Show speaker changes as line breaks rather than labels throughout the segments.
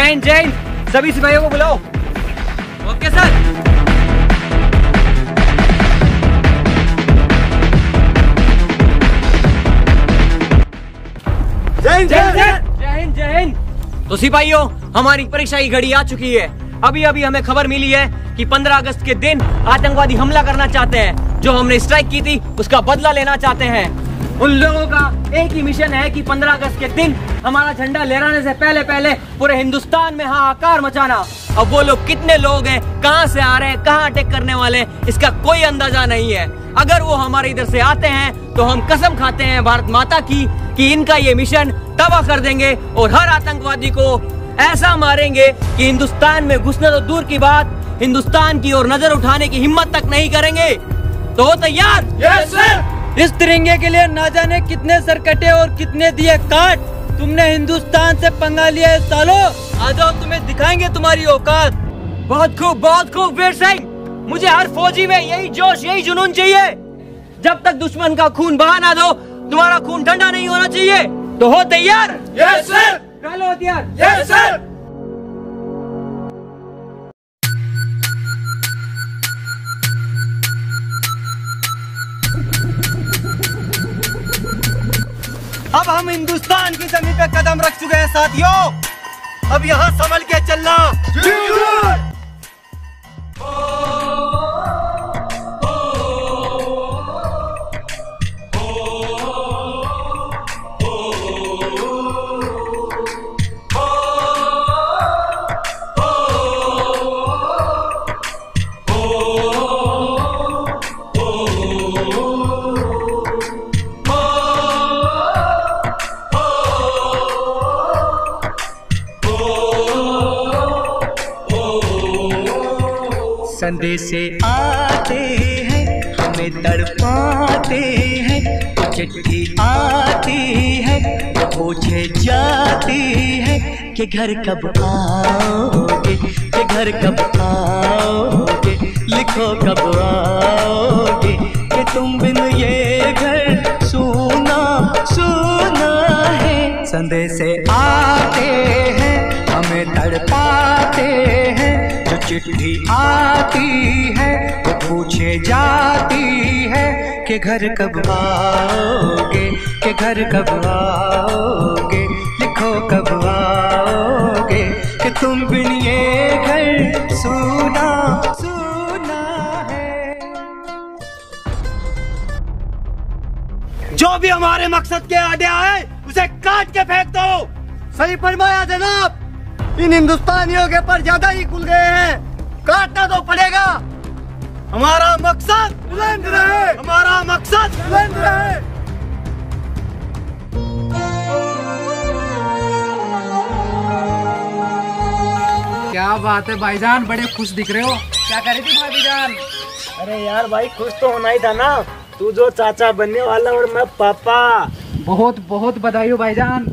हिंद जय हिंद। सभी सिपाहियों को बुलाओ। Okay sir.
जय हिंद
जय हिंद जय हिंद। तो सिपाहियों, हमारी परीक्षा की घड़ी आ चुकी है। अभी अभी हमें खबर मिली है कि 15 अगस्त के दिन आतंकवादी हमला करना चाहते हैं। जो हमने स्ट्राइक की थी उसका बदला लेना चाहते हैं। उन लोगों का एक ही मिशन है कि 15 अगस्त के दिन हमारा झंडा लहराने से पहले पहले पूरे हिंदुस्तान में हाहाकार मचाना। अब वो लोग कितने लोग हैं, कहां से आ रहे हैं, कहां अटैक करने वाले हैं, इसका कोई अंदाजा नहीं है। अगर वो हमारे इधर से आते हैं तो हम कसम खाते हैं भारत माता की कि इनका ये मिशन तबाह कर देंगे और हर आतंकवादी को ऐसा मारेंगे कि हिंदुस्तान में घुसना तो दूर की बात, हिंदुस्तान की ओर नजर उठाने की हिम्मत तक नहीं करेंगे। तो हो तैयार?
Yes sir.
इस तिरंगे के लिए ना जाने कितने सर कटे और कितने दिए काट। तुमने हिंदुस्तान से पंगा लिया है सालो। आ जाओ, तुम्हें दिखाएंगे तुम्हारी औकात।
बहुत खूब वीर सिंह। मुझे हर फौजी में यही जोश, यही जुनून चाहिए। जब तक दुश्मन का खून बहा ना दो, तुम्हारा खून ठंडा नहीं होना चाहिए। तो हो तैयार?
Yes sir.
डालो हथियार।
Yes sir.
अब हम हिंदुस्तान की जमीन पे कदम रख चुके हैं साथियों। अब यहाँ संभल के चलना।
संदेशे आते हैं, हमें तड़पाते हैं। चिट्ठी आती है तो पूछे जाती है कि घर कब आओगे, कि घर कब आओगे, लिखो कब आओगे, कि तुम बिन ये घर सूना सूना है। संदेशे आते हैं, हमें तड़पाते हैं। चिट्ठी आती है वो पूछे जाती है कि घर कब आओगे, कि घर कब आओगे, लिखो कब आओगे, कि तुम बिन ये घर सूना सूना है।
जो भी हमारे मकसद के आगे आए उसे काट के फेंक दो।
सही फरमाया जनाब। इन हिंदुस्तानियों के पर ज्यादा ही खुल गए हैं, काटना तो पड़ेगा।
हमारा मकसद बुलंद रहे, हमारा मकसद बुलंद रहे।
क्या बात है भाईजान, बड़े खुश दिख रहे हो। क्या कर रही थी भाईजान?
अरे यार भाई, खुश तो होना ही था ना। तू जो चाचा बनने वाला और मैं पापा।
बहुत बहुत बधाई हो भाईजान।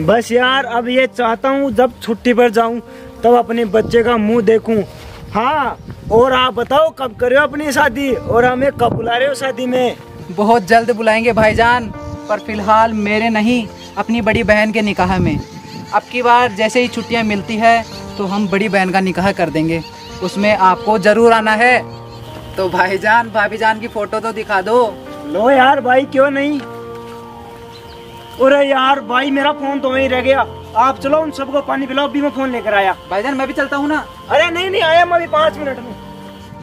बस यार, अब ये चाहता हूँ जब छुट्टी पर जाऊँ तब अपने बच्चे का मुंह देखूं। हाँ, और आप बताओ कब कर रहे हो अपनी शादी और हमें कब बुला रहे हो शादी में?
बहुत जल्द बुलाएंगे भाईजान, पर फिलहाल मेरे नहीं, अपनी बड़ी बहन के निकाह में। अब की बार जैसे ही छुट्टियां मिलती है तो हम बड़ी बहन का निकाह कर देंगे, उसमें आपको जरूर आना है। तो भाईजान भाभी जान की फोटो तो दिखा दो।
लो यार भाई, क्यों नहीं। अरे यार भाई, मेरा फोन तो वहीं रह गया। आप चलो उन सबको पानी पिलाओ, अभी मैं फोन लेकर आया।
भाईजान मैं भी चलता हूँ ना।
अरे नहीं आया, मैं अभी 5 मिनट में।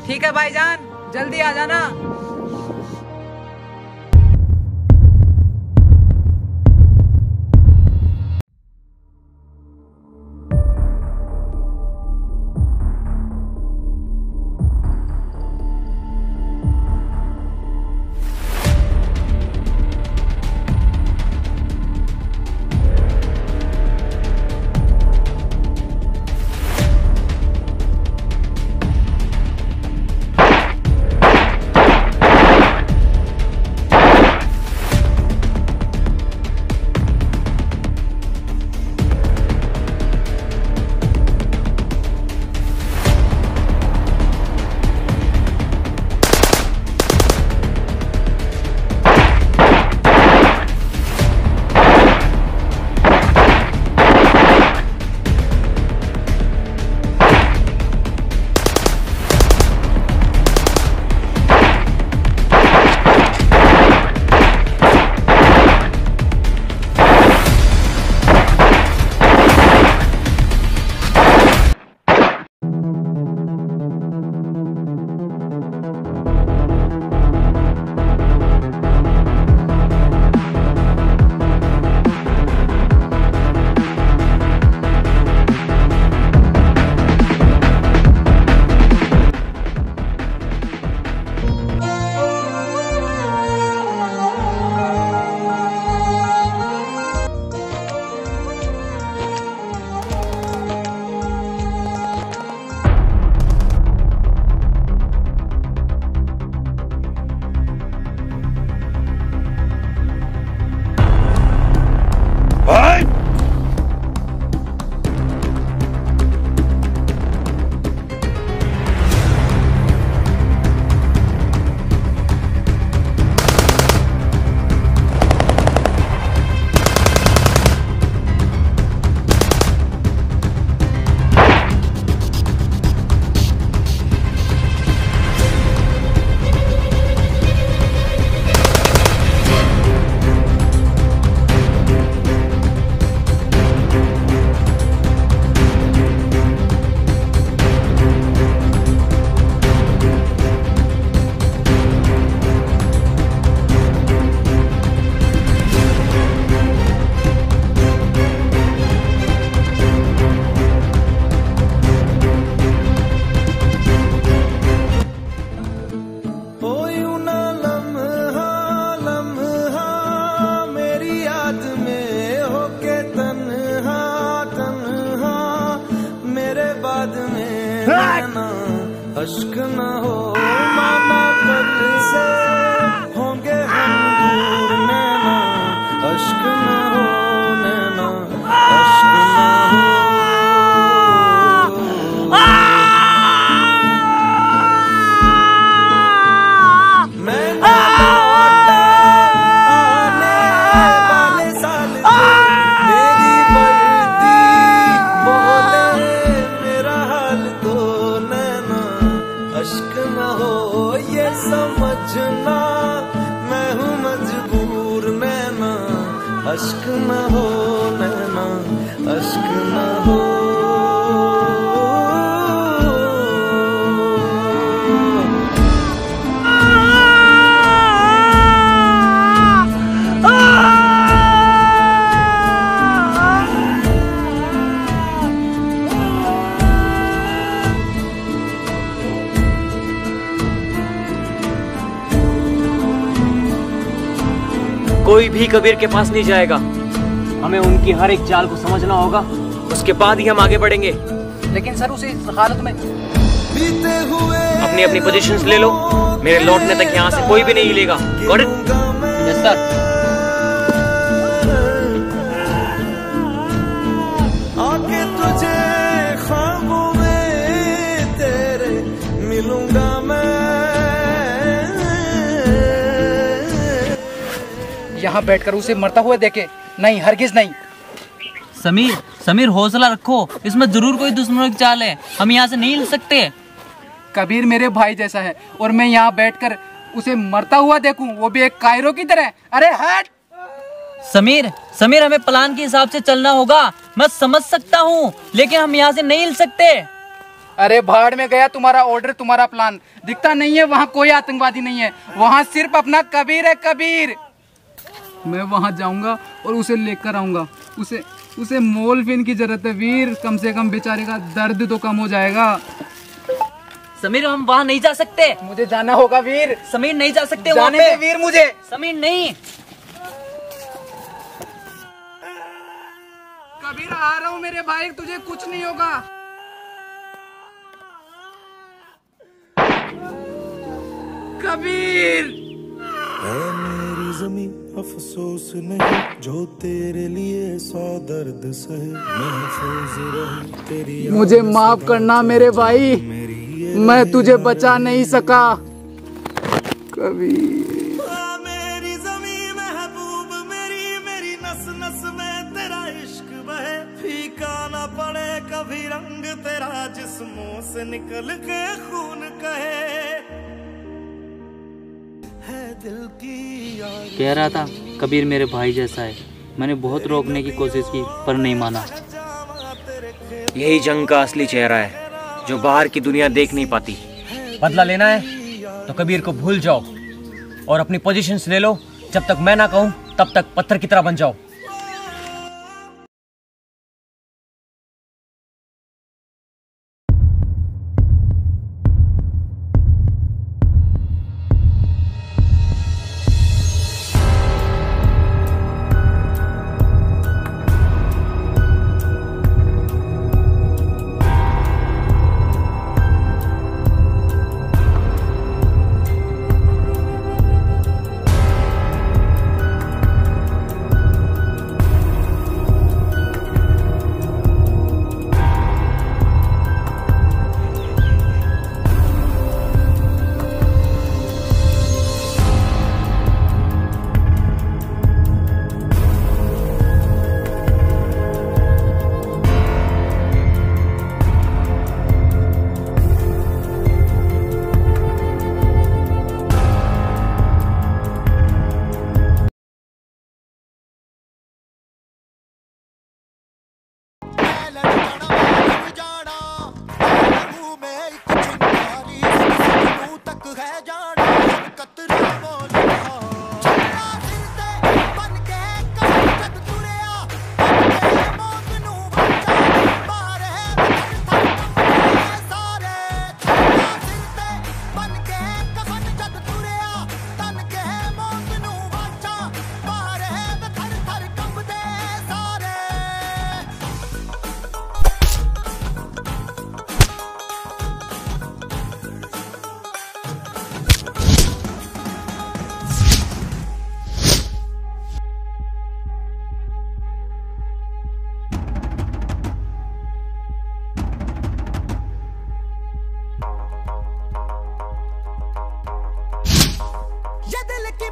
ठीक है भाईजान, जल्दी आ जाना।
अश्क न हो माना कल से होंगे हम दूर नैना, अश्क न हो नैना, अश्क न हो। अश्क न हो ये समझना मैं हूँ मजबूर नैना, अश्क न हो नैना, अश्क न हो।
कोई भी कबीर के पास नहीं जाएगा, हमें उनकी हर एक चाल को समझना होगा, उसके बाद ही हम आगे बढ़ेंगे।
लेकिन सर उसे इस हालत में
अपनी अपनी पोजीशंस ले लो, मेरे लौटने तक यहाँ से कोई भी नहीं हिलेगा। Got it? Yes sir.
आके तुझे ख्वाबों में तेरे मिलूंगा मैं।
यहाँ बैठकर उसे मरता हुआ देखे? नहीं, हरगिज नहीं।
समीर, समीर हौसला रखो, इसमें जरूर कोई दुश्मनों की चाल है, हम यहाँ से नहीं हिल सकते।
कबीर मेरे भाई जैसा है और मैं यहाँ बैठकर उसे मरता हुआ देखूं, वो भी एक कायरो की तरह। अरे हट!
समीर, समीर हमें प्लान के हिसाब से चलना होगा, मैं समझ सकता हूँ, लेकिन हम यहाँ से नहीं हिल सकते।
अरे भाड़ में गया तुम्हारा ऑर्डर, तुम्हारा प्लान। दिखता नहीं है वहाँ कोई आतंकवादी नहीं है, वहाँ सिर्फ अपना कबीर है, कबीर। मैं वहाँ जाऊंगा और उसे लेकर आऊंगा। उसे मोलफिन की जरूरत है वीर, कम से कम बेचारे का दर्द तो कम हो जाएगा।
समीर हम वहाँ नहीं जा सकते,
मुझे जाना होगा वीर।
समीर नहीं जा सकते
जाने दे वीर मुझे।
समीर नहीं।
कबीर आ रहा हूँ मेरे भाई, तुझे कुछ नहीं होगा। कबीर
मेरी जमीन अफसोस नहीं जो तेरे लिए 100 दर्द सहे, महफूज रहे तेरी।
मुझे माफ करना मेरे भाई, मैं तुझे बचा नहीं सका। कबीर
मेरी जमीन महबूब मेरी, मेरी नस नस में तेरा इश्क बहे, फीका ना पड़े कभी रंग तेरा जिस्मों से निकल के खून कहे।
कह रहा था कबीर मेरे भाई जैसा है, मैंने बहुत रोकने की कोशिश की पर नहीं माना।
यही जंग का असली चेहरा है जो बाहर की दुनिया देख नहीं पाती। बदला लेना है तो कबीर को भूल जाओ और अपनी पोजीशंस ले लो। जब तक मैं ना कहूं तब तक पत्थर की तरह बन जाओ।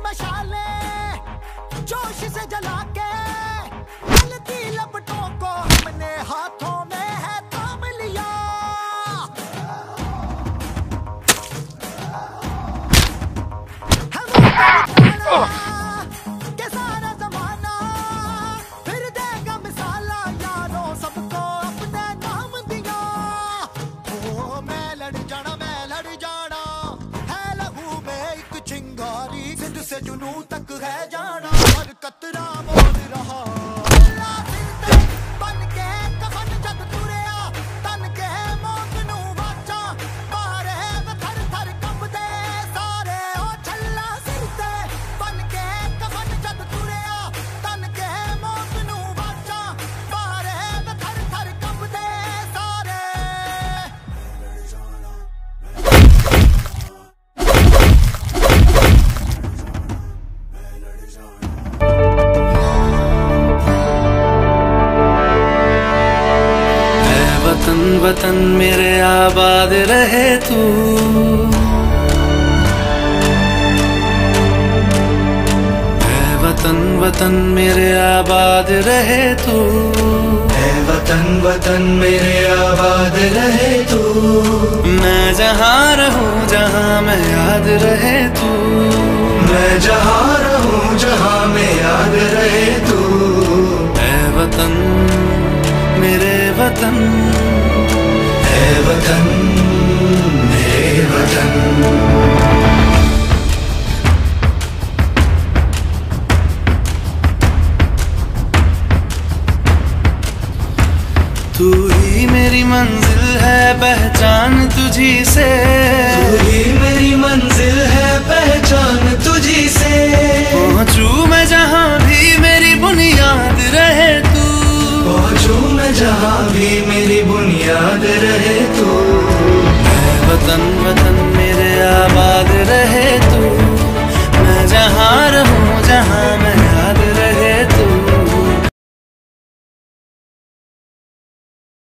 मशाले जोश से जला के जलती लपटों को हमने हाथों में है थाम लिया। के सारा जमाना फिर देगा मिसाला यारों सबको अपने नाम दिया। ओ मैं लड़ जाना है लहू में एक चिंगारी जिद से जुनू तक है जाना हर कतरा बोल रहा। बन के कफन जब तुरिया तन के मौत नू वाचा मारे थर थर कंबदे सारे ओ छल्ला सिर ते। बन के कफन जब तुरिया तन के मौत नू वाचा मारे थर थर कंबदे सारे।
वतन वतन मेरे आबाद रहे तू, ऐ वतन वतन मेरे आबाद रहे तू, ऐ वतन वतन मेरे आबाद रहे तू। मैं जहाँ रहूँ जहाँ मैं याद रहे तू, मैं जहाँ रहूँ जहाँ मैं याद रहे तू। ऐ वतन मेरे वतन, है वतन मेरे वतन। तू ही मेरी मंजिल है पहचान तुझी से, तू ही मेरी मंजिल है पहचान तुझी से। पहुँचूं मैं जहाँ भी मेरी बुनियाद रहे तू, पहुँचूं मैं जहाँ भी मेरी बुनियाद रहे तू।